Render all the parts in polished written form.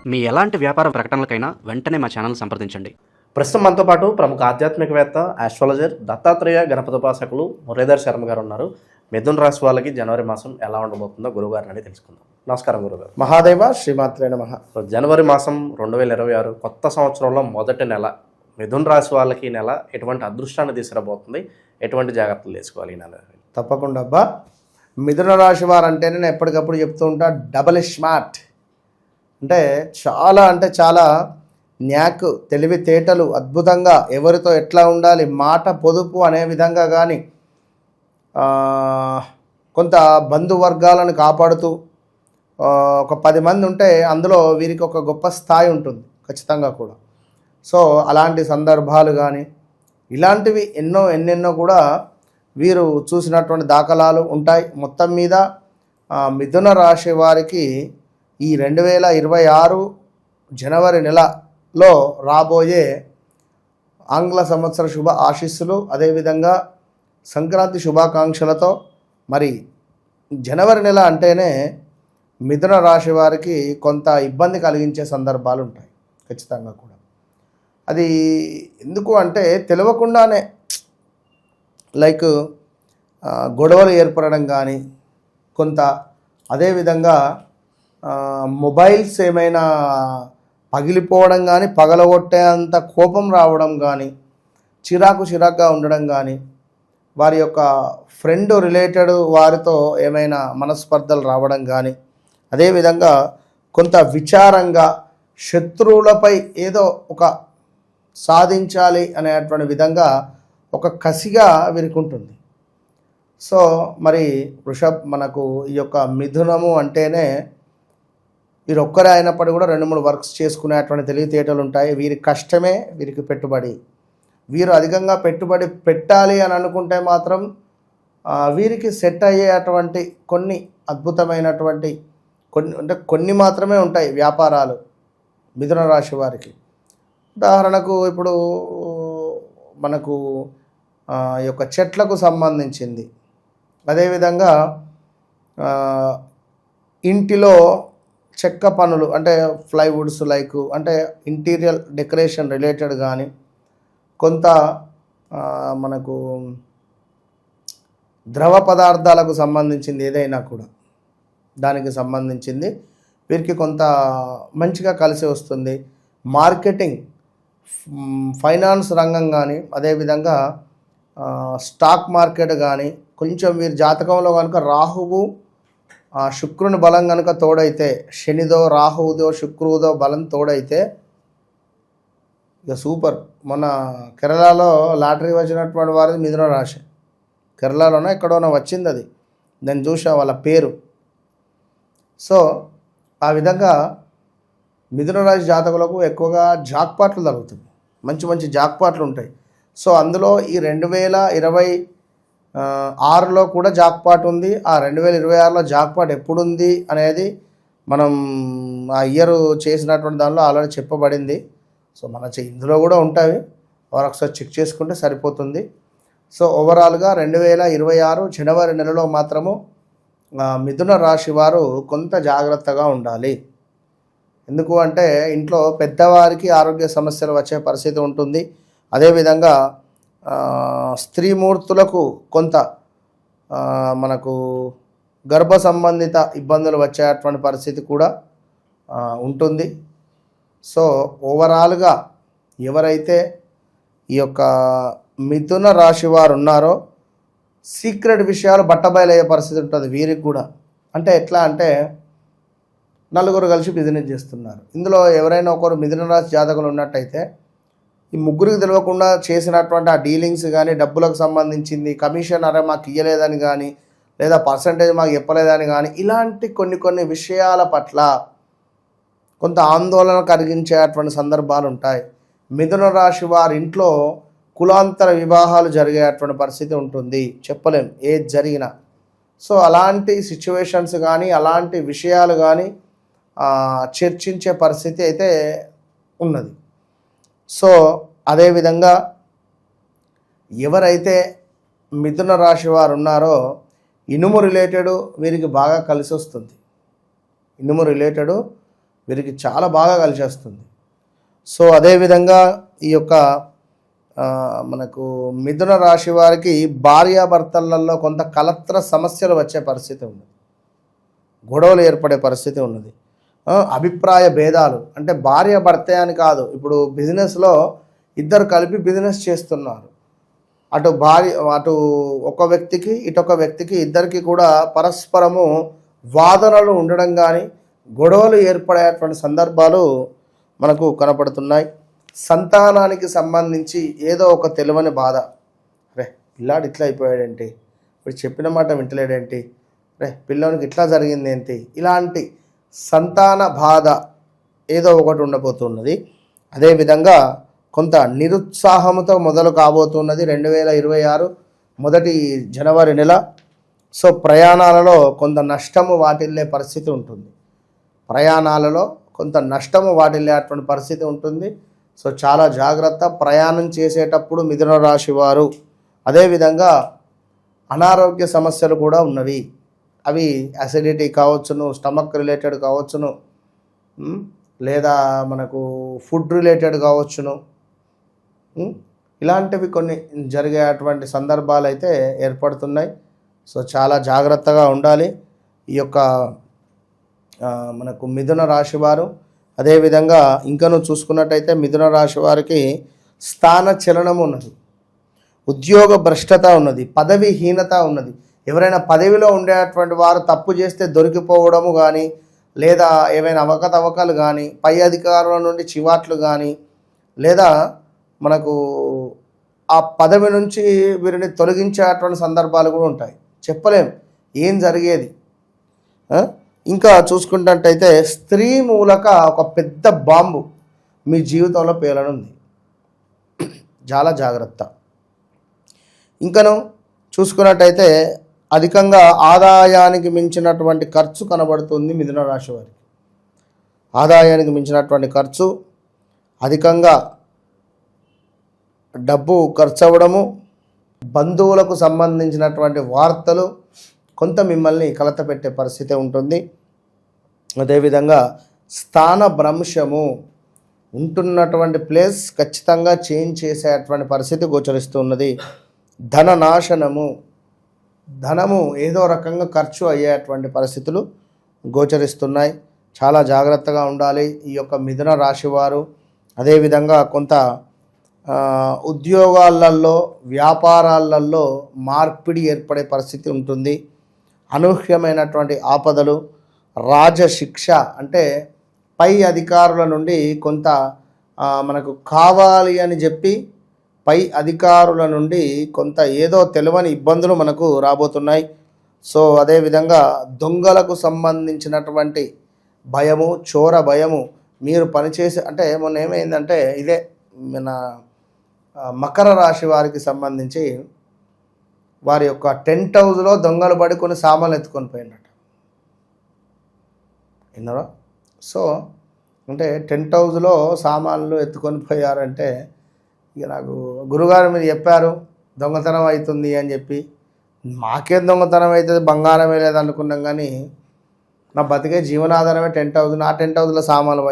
మీ ఎలాంటి వ్యాపార ప్రకటనలకైనా వెంటనే మా ఛానల్ సంప్రదించండి. ప్రస్తుతం మనతో పాటు ప్రముఖ ఆధ్యాత్మికవేత్త, ఆస్ట్రాలజర్ దత్తాత్రేయ గణపతోపాసకులు మురళీధర్ శర్మ గారు ఉన్నారు. మిథున రాశి వాళ్ళకి జనవరి మాసం ఎలా ఉండబోతుందో గురువుగారిని అడిగి తెలుసుకుందాం. నమస్కారం గురుగారు. మహాదేవ శ్రీమాత్రే నమః. జనవరి మాసం 2026 కొత్త సంవత్సరంలో మొదటి నెల మిథున రాశి వాళ్ళకి ఈ నెల ఎటువంటి అదృష్టాన్ని తీసుకురాబోతుంది, ఎటువంటి జాగ్రత్తలు తీసుకోవాలి ఈ నెల? తప్పకుండా అబ్బా. మిథున రాశి వారు అంటే నేను ఎప్పటికప్పుడు చెప్తూ ఉంటా, డబల్ స్మార్ట్. అంటే చాలా న్యాక్, తెలివితేటలు అద్భుతంగా, ఎవరితో ఎట్లా ఉండాలి, మాట పొదుపు అనే విధంగా కానీ, కొంత బంధువర్గాలను కాపాడుతూ ఒక 10 మంది ఉంటే అందులో వీరికి ఒక గొప్ప స్థాయి ఉంటుంది ఖచ్చితంగా కూడా. సో అలాంటి సందర్భాలు కానీ ఇలాంటివి ఎన్నెన్నో కూడా వీరు చూసినటువంటి దాఖలాలు ఉంటాయి. మొత్తం మీద మిథున రాశి వారికి ఈ 2026 జనవరి నెలలో రాబోయే ఆంగ్ల సంవత్సర శుభ ఆశీస్సులు, అదేవిధంగా సంక్రాంతి శుభాకాంక్షలతో, మరి జనవరి నెల అంటేనే మిథున రాశి వారికి కొంత ఇబ్బంది కలిగించే సందర్భాలు ఉంటాయి ఖచ్చితంగా కూడా. అది ఎందుకు అంటే తెలియకుండానే లైక్ గొడవలు ఏర్పడడం కానీ, కొంత అదేవిధంగా మొబైల్స్ ఏమైనా పగిలిపోవడం కానీ, పగలగొట్టేంత కోపం రావడం కానీ, చిరాకుగా ఉండడం కానీ, వారి యొక్క ఫ్రెండ్ రిలేటెడ్ వారితో ఏమైనా మనస్పర్ధలు రావడం కానీ, అదేవిధంగా కొంత విచారంగా శత్రువులపై ఏదో ఒక సాధించాలి అనేటువంటి విధంగా ఒక కసిగా వీరికి ఉంటుంది. సో మరి మనకు ఈ యొక్క మిథునము అంటేనే వీరు ఒక్కరే అయినప్పటికీ కూడా 2-3 వర్క్స్ చేసుకునేటువంటి తెలివితేటలు ఉంటాయి. వీరి కష్టమే వీరికి పెట్టుబడి. వీరు అధికంగా పెట్టుబడి పెట్టాలి అని అనుకుంటే మాత్రం వీరికి సెట్ అయ్యేటువంటి కొన్ని అద్భుతమైనటువంటి కొన్ని మాత్రమే ఉంటాయి వ్యాపారాలు మిథున రాశి వారికి. ఉదాహరణకు ఇప్పుడు మనకు ఈ యొక్క చెట్లకు సంబంధించింది, అదేవిధంగా ఇంటిలో చెక్క పనులు అంటే ప్లైవుడ్స్ అంటే ఇంటీరియర్ డెకరేషన్ రిలేటెడ్ కానీ, కొంత మనకు ద్రవ పదార్థాలకు సంబంధించింది ఏదైనా కూడా దానికి సంబంధించింది వీరికి కొంత మంచిగా కలిసి వస్తుంది. మార్కెటింగ్, ఫైనాన్స్ రంగం కానీ, అదేవిధంగా స్టాక్ మార్కెట్ కానీ, కొంచెం వీరి జాతకంలో కనుక రాహువు శుక్రుని బలం కనుక తోడైతే, శనిదో రాహువుదో శుక్రువుదో బలం తోడైతే ఇక సూపర్. మొన్న కేరళలో లాటరీ వచ్చినటువంటి వారిది మిథున రాశి. కేరళలోనో ఎక్కడోనో వచ్చింది అది, నేను చూసా వాళ్ళ పేరు. సో ఆ విధంగా మిథున రాశి జాతకులకు ఎక్కువగా జాక్పాట్లు తగ్గుతుంది, మంచి జాక్పాట్లు ఉంటాయి. సో అందులో ఈ 2026లో కూడా జాక్పాట్ ఉంది. ఆ 2026లో జాక్పాట్ ఎప్పుడుంది అనేది మనం ఆ ఇయర్ చేసినటువంటి దానిలో ఆల్రెడీ చెప్పబడింది. సో ఇందులో కూడా ఉంటాయి, వారు ఒకసారి చెక్ చేసుకుంటే సరిపోతుంది. సో ఓవరాల్గా 2026 జనవరి నెలలో మాత్రము మిథున రాశి వారు కొంత జాగ్రత్తగా ఉండాలి. ఎందుకు అంటే ఇంట్లో పెద్దవారికి ఆరోగ్య సమస్యలు వచ్చే పరిస్థితి ఉంటుంది. అదేవిధంగా స్త్రీమూర్తులకు కొంత మనకు గర్భ సంబంధిత ఇబ్బందులు వచ్చేటువంటి పరిస్థితి కూడా ఉంటుంది. సో ఓవరాల్గా ఎవరైతే ఈ యొక్క మిథున రాశి వారు ఉన్నారో సీక్రెట్ విషయాలు బట్టబయలయ్యే పరిస్థితి ఉంటుంది వీరికి కూడా. అంటే ఎట్లా అంటే నలుగురు కలిసి బిజినెస్ చేస్తున్నారు, ఇందులో ఎవరైనా ఒకరు మిథున రాశి జాతకులు ఉన్నట్టయితే ఈ ముగ్గురికి తెలియకుండా చేసినటువంటి ఆ డీలింగ్స్ కానీ, డబ్బులకు సంబంధించింది కమిషన్ మాకు ఇవ్వలేదని కానీ, లేదా పర్సంటేజ్ మాకు చెప్పలేదని కానీ, ఇలాంటి కొన్ని విషయాల పట్ల కొంత ఆందోళన కలిగించేటువంటి సందర్భాలు ఉంటాయి. మిథున రాశి వారి ఇంట్లో కులాంతర వివాహాలు జరిగేటువంటి పరిస్థితి ఉంటుంది, చెప్పలేం ఏది జరిగినా. సో అలాంటి సిచ్యువేషన్స్ కానీ, అలాంటి విషయాలు కానీ చర్చించే పరిస్థితి అయితే ఉన్నది. సో అదేవిధంగా ఎవరైతే మిథున రాశి వారు ఉన్నారో ఇనుము రిలేటెడ్ వీరికి బాగా కలిసి వస్తుంది. ఇనుము రిలేటెడ్ వీరికి చాలా బాగా కలిసి వస్తుంది. సో అదేవిధంగా ఈ యొక్క మనకు మిథున రాశి వారికి భార్యాభర్తలలో కొంత కలత్ర సమస్యలు వచ్చే పరిస్థితి ఉంది, గొడవలు ఏర్పడే పరిస్థితి ఉన్నది. అభిప్రాయ భేదాలు అంటే భార్య భర్తే అని కాదు, ఇప్పుడు బిజినెస్లో ఇద్దరు కలిపి బిజినెస్ చేస్తున్నారు. అటు ఒక వ్యక్తికి ఇటొక వ్యక్తికి ఇద్దరికి కూడా పరస్పరము వాదనలు ఉండడం కానీ గొడవలు ఏర్పడేటువంటి సందర్భాలు మనకు కనపడుతున్నాయి. సంతానానికి సంబంధించి ఏదో ఒక తెలియని బాధ, రే పిల్లాడు ఇట్లా అయిపోయాడేంటి, ఇప్పుడు చెప్పిన మాట వింటలేడేంటి, రే పిల్లోనికి ఇట్లా జరిగింది ఏంటి, ఇలాంటి సంతాన బాధ ఏదో ఒకటి ఉండబోతున్నది. అదేవిధంగా కొంత నిరుత్సాహంతో మొదలు కాబోతున్నది 2026 మొదటి జనవరి నెల. సో ప్రయాణాలలో కొంత నష్టము వాటిల్లే పరిస్థితి ఉంటుంది, ప్రయాణాలలో కొంత నష్టము వాటిల్లేటువంటి పరిస్థితి ఉంటుంది. సో చాలా జాగ్రత్త ప్రయాణం చేసేటప్పుడు మిథున రాశి వారు. అదేవిధంగా అనారోగ్య సమస్యలు కూడా ఉన్నవి, అవి అసిడిటీ కావచ్చును, స్టమక్ రిలేటెడ్ కావచ్చును, లేదా మనకు ఫుడ్ రిలేటెడ్ కావచ్చును. ఇలాంటివి కొన్ని జరిగేటువంటి సందర్భాలు అయితే ఏర్పడుతున్నాయి. సో చాలా జాగ్రత్తగా ఉండాలి ఈ యొక్క మనకు మిథున రాశి వారు. అదేవిధంగా ఇంకను చూసుకున్నట్టయితే మిథున రాశి వారికి స్థాన చలనం ఉన్నది, ఉద్యోగ భ్రష్టత ఉన్నది, పదవిహీనత ఉన్నది. ఎవరైనా పదవిలో ఉండేటువంటి వారు తప్పు చేస్తే దొరికిపోవడము కానీ, లేదా ఏవైనా అవకతవకలు కానీ, పై అధికారుల నుండి చివాట్లు కానీ, లేదా మనకు ఆ పదవి నుంచి వీరిని తొలగించేటువంటి సందర్భాలు కూడా ఉంటాయి. చెప్పలేం ఏం జరిగేది. ఇంకా చూసుకున్నట్టయితే స్త్రీ మూలక ఒక పెద్ద బాంబు మీ జీవితంలో పేలనుంది, చాలా జాగ్రత్త. ఇంకను చూసుకున్నట్టయితే అధికంగా ఆదాయానికి మించినటువంటి ఖర్చు కనబడుతుంది మిథున రాశి వారికి. ఆదాయానికి మించినటువంటి ఖర్చు, అధికంగా డబ్బు ఖర్చు అవ్వడము, బంధువులకు సంబంధించినటువంటి వార్తలు కొంత మిమ్మల్ని కలతపెట్టే పరిస్థితి ఉంటుంది. అదేవిధంగా స్థాన భ్రంశము, ఉంటున్నటువంటి ప్లేస్ ఖచ్చితంగా చేంజ్ చేసేటువంటి పరిస్థితి గోచరిస్తున్నది. ధన నాశనము, ధనము ఏదో రకంగా ఖర్చు అయ్యేటువంటి పరిస్థితులు గోచరిస్తున్నాయి. చాలా జాగ్రత్తగా ఉండాలి ఈ యొక్క మిథున రాశి వారు. అదేవిధంగా కొంత ఉద్యోగాలలో వ్యాపారాలలో మార్పిడి ఏర్పడే పరిస్థితి ఉంటుంది. అనూహ్యమైనటువంటి ఆపదలు, రాజశిక్ష అంటే పై అధికారుల నుండి కొంత మనకు కావాలి అని చెప్పి పై అధికారుల నుండి కొంత ఏదో తెలియని ఇబ్బందులు మనకు రాబోతున్నాయి. సో అదేవిధంగా దొంగలకు సంబంధించినటువంటి భయము, చోర భయము, మీరు పనిచేసే అంటే మొన్న ఏమైందంటే ఇదే మన మకర రాశి వారికి సంబంధించి వారి యొక్క టెంట్ హౌస్లో దొంగలు పడి కొన్ని సామాన్లు ఎత్తుకొని పోయినట్టు విన్నారా. సో అంటే టెంట్ హౌస్లో సామాన్లు ఎత్తుకొని పోయారంటే ఇక నాకు గురుగారు మీరు చెప్పారు దొంగతనం అవుతుంది అని చెప్పి, మాకేం దొంగతనం అవుతుంది, బంగారమే లేదనుకున్నాం. కానీ నా బతికే జీవనాధారమే టెంట్ హౌస్, నా టెంట్ హౌస్లో సామాన్లు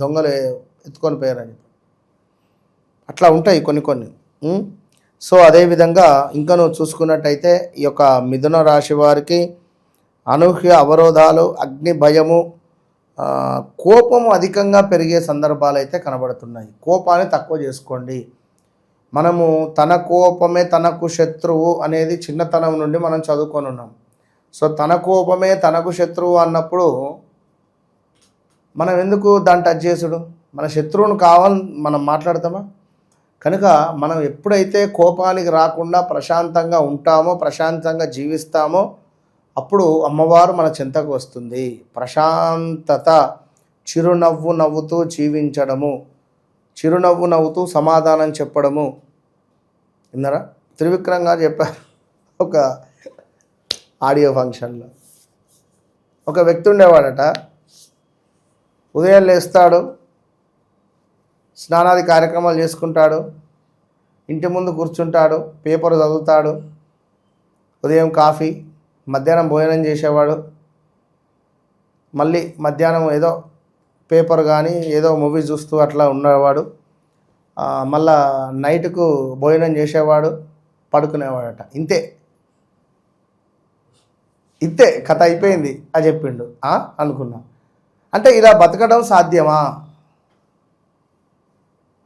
దొంగలు ఎత్తుకొని పోయారని అట్లా ఉంటాయి కొన్ని. సో అదేవిధంగా ఇంకా నువ్వు చూసుకున్నట్టయితే ఈ యొక్క మిథున రాశి వారికి అనూహ్య అవరోధాలు, అగ్ని భయము, కోపము అధికంగా పెరిగే సందర్భాలు అయితే కనబడుతున్నాయి. కోపాన్ని తక్కువ చేసుకోండి. మనము తన కోపమే తనకు శత్రువు అనేది చిన్నతనం నుండి మనం చదువుకొని ఉన్నాం. సో తన కోపమే తనకు శత్రువు అన్నప్పుడు మనం ఎందుకు దాన్ని టచ్ చేసుడు, మన శత్రువును కావాలని మనం మాట్లాడతామా? కనుక మనం ఎప్పుడైతే కోపానికి రాకుండా ప్రశాంతంగా ఉంటామో, ప్రశాంతంగా జీవిస్తామో, అప్పుడు అమ్మవారు మన చెంతకు వస్తుంది. ప్రశాంతత, చిరునవ్వు నవ్వుతూ జీవించడము, చిరునవ్వు నవ్వుతూ సమాధానం చెప్పడము. విన్నారా? త్రివిక్రమ్ గారు చెప్పారు ఒక ఆడియో ఫంక్షన్లో. ఒక వ్యక్తి ఉండేవాడట, ఉదయం లేస్తాడు, స్నానాది కార్యక్రమాలు చేసుకుంటాడు, ఇంటి ముందు కూర్చుంటాడు, పేపర్ చదువుతాడు, ఉదయం కాఫీ, మధ్యాహ్నం భోజనం చేసేవాడు, మళ్ళీ మధ్యాహ్నం ఏదో పేపర్ కానీ ఏదో మూవీ చూస్తూ అట్లా ఉన్నవాడు. మళ్ళా నైట్కు భోజనం చేసేవాడు, పడుకునేవాడట. ఇంతే కథ అయిపోయింది అని చెప్పిండు. అనుకున్నా. అంటే ఇలా బతకడం సాధ్యమా?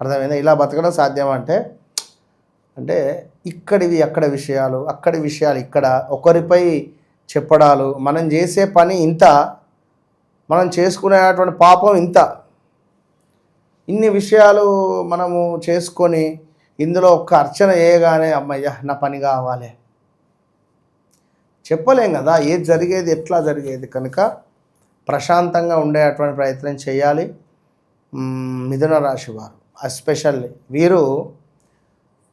అర్థమైందా? ఇలా బతకడం సాధ్యమా అంటే ఇక్కడివి అక్కడ విషయాలు, అక్కడి విషయాలు ఇక్కడ, ఒకరిపై చెప్పడాలు, మనం చేసే పని ఇంత, మనం చేసుకునేటువంటి పాపం ఇంత, ఇన్ని విషయాలు మనము చేసుకొని ఇందులో ఒక్క అర్చన చేయగానే అమ్మయ్య నా పని కావాలి చెప్పలేం కదా. ఏది జరిగేది ఎట్లా జరిగేది కనుక ప్రశాంతంగా ఉండేటువంటి ప్రయత్నం చేయాలి. మిథున రాశి వారు ఎస్పెషల్లీ వీరు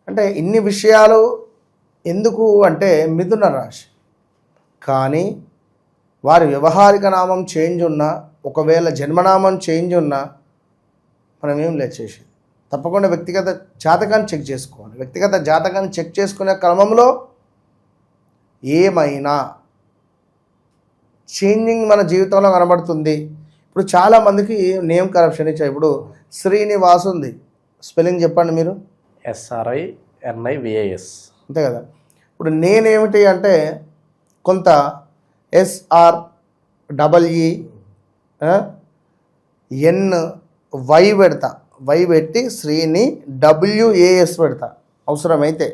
అంటే ఇన్ని విషయాలు ఎందుకు అంటే మిథున రాశి, కానీ వారి వ్యవహారిక నామం చేంజ్ ఉన్నా, ఒకవేళ జన్మనామం చేంజ్ ఉన్నా మనం ఏం లేచేసేది. తప్పకుండా వ్యక్తిగత జాతకాన్ని చెక్ చేసుకోవాలి. వ్యక్తిగత జాతకాన్ని చెక్ చేసుకునే క్రమంలో ఏమైనా చేంజింగ్ మన జీవితంలో కనబడుతుంది. ఇప్పుడు చాలామందికి నేమ్ కరప్షన్ ఇచ్చాయి. ఇప్పుడు శ్రీనివాస్ ఉంది, స్పెల్లింగ్ చెప్పండి మీరు. SRINIVAS అంతే కదా. ఇప్పుడు నేనేమిటి అంటే కొంత SREENY పెడతా, వై పెట్టి శ్రీని WAS పెడతా అవసరమైతే.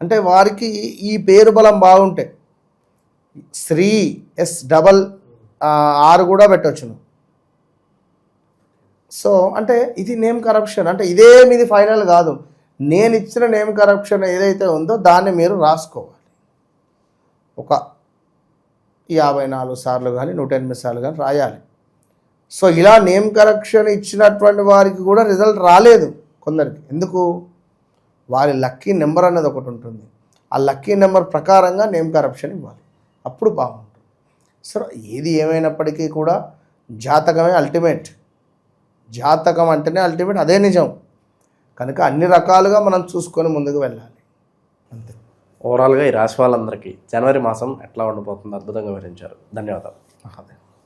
అంటే వారికి ఈ పేరు బలం బాగుంటే శ్రీ SR కూడా పెట్టవచ్చును. సో అంటే ఇది నేమ్ కరప్షన్. అంటే ఇదే మీది ఫైనల్ కాదు. నేను ఇచ్చిన నేమ్ కరప్షన్ ఏదైతే ఉందో దాన్ని మీరు రాసుకోవాలి. ఒక 54 సార్లు కానీ 108 సార్లు కానీ రాయాలి. సో ఇలా నేమ్ కరెక్షన్ ఇచ్చినటువంటి వారికి కూడా రిజల్ట్ రాలేదు కొందరికి. ఎందుకు? వారి లక్కీ నెంబర్ అనేది ఒకటి ఉంటుంది. ఆ లక్కీ నెంబర్ ప్రకారంగా నేమ్ కరప్షన్ ఇవ్వాలి, అప్పుడు బాగుంటుంది. సో ఏది ఏమైనప్పటికీ కూడా జాతకమే అల్టిమేట్. జాతకం అంటేనే అల్టిమేట్, అదే నిజం. కనుక అన్ని రకాలుగా మనం చూసుకొని ముందుకు వెళ్ళాలి. అంతే. ఓవరాల్గా ఈ రాశి వాళ్ళందరికీ జనవరి మాసం ఎట్లా ఉండబోతుందో అద్భుతంగా వివరించారు. ధన్యవాదాలు.